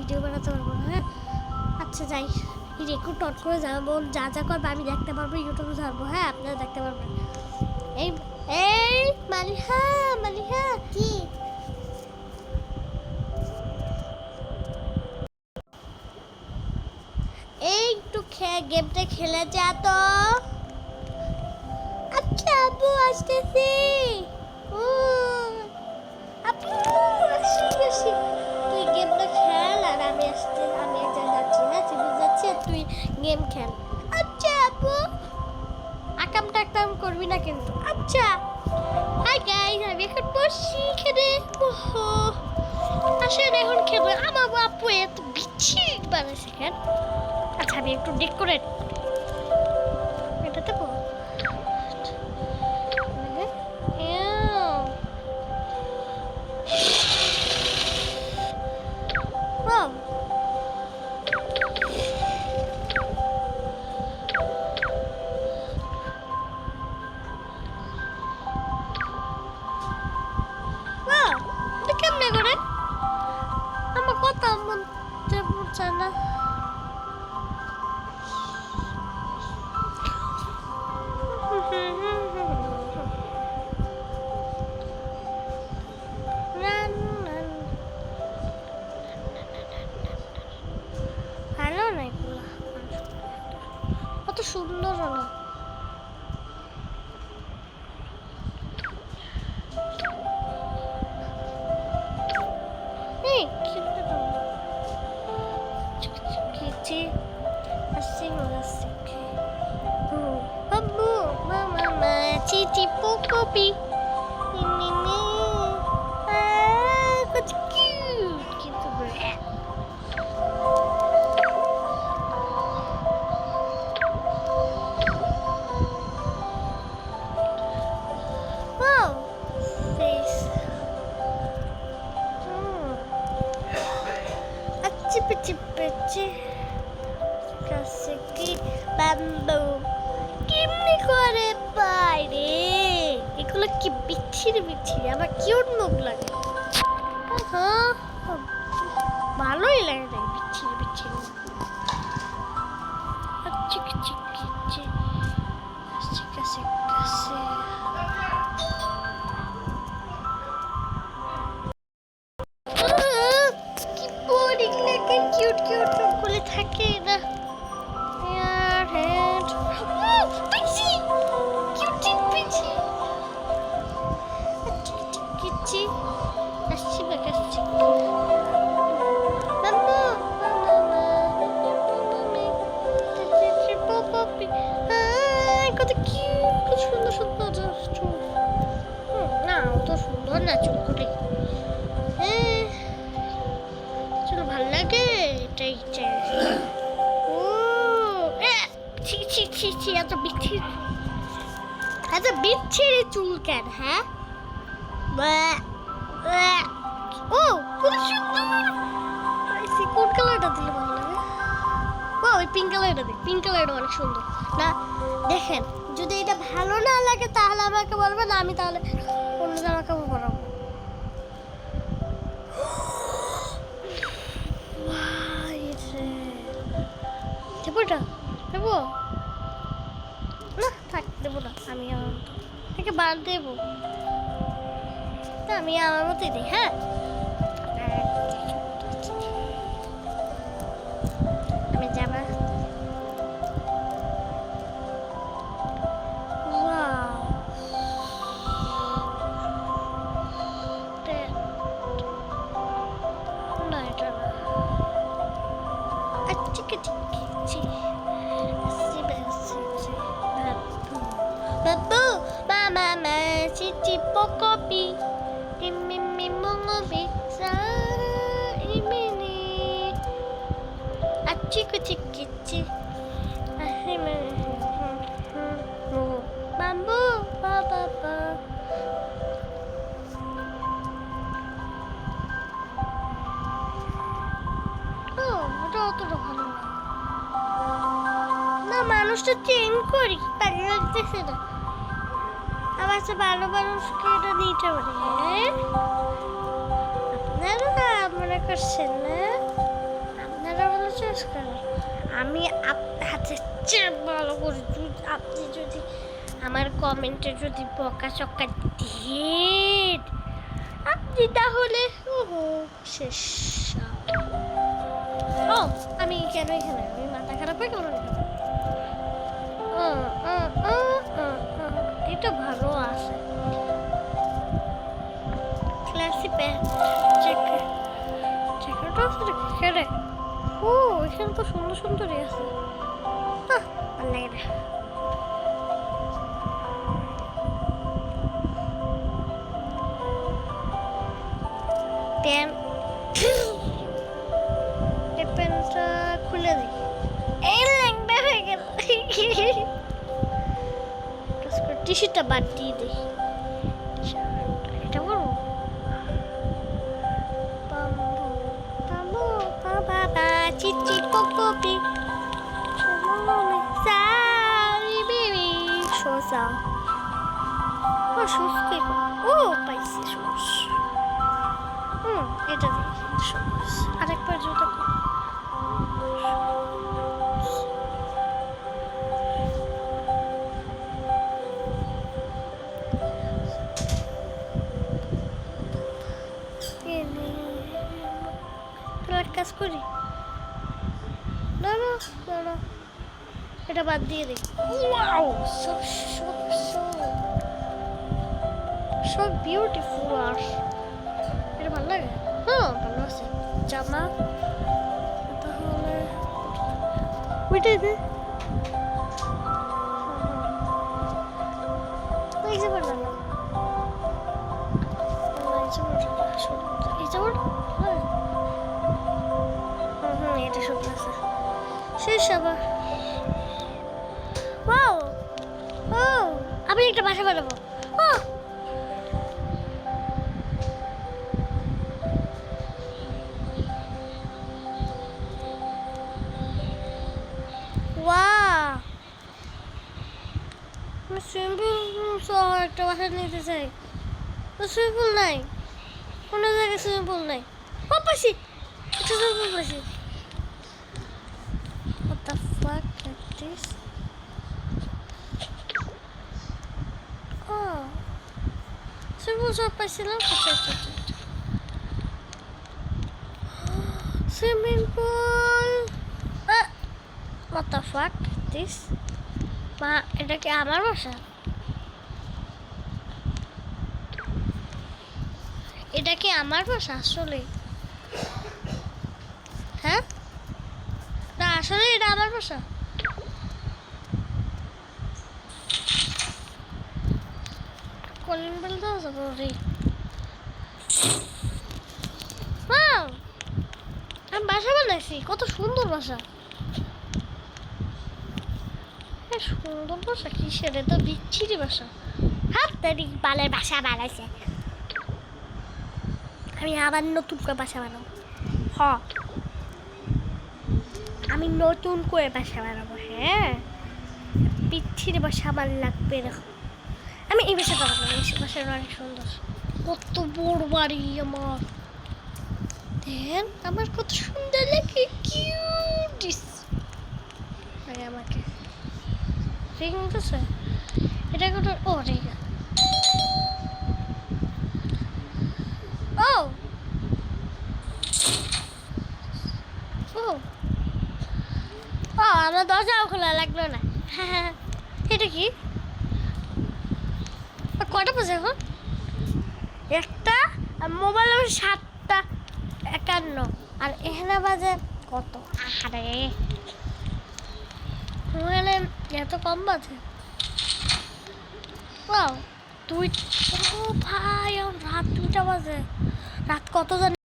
Video বানাতে পারবো না। হ্যাঁ আচ্ছা যাই, রেকর্ড টট করে যাবো, যা যা করবে আমি দেখতে পারবো, ইউটিউবে ছাড়বো। হ্যাঁ আপনারা দেখতে পারবেন। এই এই মালিহা, মালিহা কি এই একটু গেমটা খেলে যা তো। আচ্ছা আপু আসতেছি। ও আপু আসি আসি, তুই গেমটা খেল আর আমি আসতে, আমি এক জায়গায় যাচ্ছি। হ্যাঁ চিবি যাচ্ছি আর তুই গেম খেল। আচ্ছা আপু আকাম টাকাম করবি না কিন্তু। আচ্ছা হাই গাইস, আমি এখন বসছি এখানে। আসেন এখন খেলবো। আমার আপু এত বিচ্ছিরি বানাইছে কেন? আচ্ছা আমি একটু ডেকোরেট এটা দেবো। কেমনে করে আমার কথা মনে পড়ছে না। ভালো না এগুলো, কত সুন্দর না। Cici Pocopi, ini kok cute gitu bre. Wow, face. Acip-acip-acip. Kasih bambu. কেমনি করে পায় রে এগুলো? কি বিচ্ছিরি বিচ্ছিরি, আমার কিউট মুখ লাগে। হ্যাঁ ভালোই লাগে না বিচ্ছিরি বিচ্ছিরি। কি বোরিং লাগে, কিউট কিউট সবগুলো থাকে না। না অত সুন্দর না চুলগুলি। চলো ভাল লাগে এটাই চাই। ও ছি ছি ছি ছি, এত বিচ্ছিরি চুল কেন? হ্যাঁ ও কত সুন্দর। কোন কালারটা দিলে ভালো লাগে? ও ওই পিঙ্ক কালারটা দিই, পিঙ্ক কালারটা অনেক সুন্দর না। দেখেন যদি এটা ভালো না লাগে তাহলে আমাকে বলবেন, আমি তাহলে অন্য জামা কাপড় পরাবো। দেবোটা দেবো না, থাক দেবো না, আমি আমার মতো থেকে বাদ দেবো। আমি আমার মতোই দিই। হ্যাঁ আমি জামা Babu, mama, cici pokopi, mimi mongobi, sa imini, aci kucikici, ahime, bambu, baba. Oh, এটা অতটা ভালো না, মানুষটা চেঞ্জ করি ভালো লাগতেছে না। আবার সে ভালো মানুষকে এটা নিতে পারে। আপনারা মনে করছেন না? আমি আপনাদের চেয়ে ভালো করে আপনি যদি আমার কমেন্টে যদি বকা চক্কা দিয়ে আপনি তাহলে শেষ। ও আমি কেন এখানে আমি মাথা খারাপ হয়ে গেল না। এটা ভালো আছে ক্লাসি প্যান্ট জ্যাকেটও আছে খেলে। ও এখানে তো সুন্দর সুন্দরই আছে। ভালো লাগে না। প্যান্ট প্যান্টটা খুলে দিই। এই ল্যাংটা হয়ে গেল। টি শার্টটা বাদ দিয়ে দিই। এটা বলবো চিচি পপি সারি বেবি সোসা ও সুস্কি ও পাইছি সুস এটা দিই সুস আরেকবার জুতো কাজ করি না না না এটা বাদ দিয়ে দিই। ওয়াও সো বিউটিফুল আর এটা ভালো লাগে। ভালো আছে জামা তাহলে ওইটাই দে। এটা সব আছে শেষ আবার। ওয়াও ও আমি একটা বাসা বানাবো। সুইমিং পুল সহ একটা বাসা নিতে চাই। সুইমিং পুল নাই, কোনো জায়গায় সুইমিং পুল নাই। পাশি একটা সুইমিং পুল পাশি। What the fuck like this? Oh, swimming pool সব পাইছিলাম। Swimming pool What the fuck this? মা এটা কি আমার বাসা? এটা কি আমার বাসা আসলে? হ্যাঁ না আসলে এটা আমার বাসা। কলিং বেল দাও জরুরি। আমি বাসা বানাইছি, কত সুন্দর বাসা। সুন্দর বাসা কিসের? তো বিচ্ছিরি বাসা। হাত তারি বালের বাসা বানাইছে। আমি আবার নতুন করে বাসা বানাবো। আমি নতুন করে বাসা বানাবো। হ্যাঁ বিচ্ছিরি বাসা আমার লাগবে। দেখো আমি এই বাসাটা বানাবো। এই বাসাটা অনেক সুন্দর। কত বড় বাড়ি আমার। দেন আমার কত সুন্দর লাগে। কিউটিস লাগে আমাকে। ঠিক আছে এটা কত? ও ঠিক আছে। ও ও ও আমার দরজাও খোলা লাগলো না। হ্যাঁ এটা কি? কটা বাজে এখন? একটা মোবাইল 7:51 আর এখানে বাজে কত? আরে মোবাইলে এত কম বাজে। ও ভাই রাত 2টা বাজে। রাত কত জানি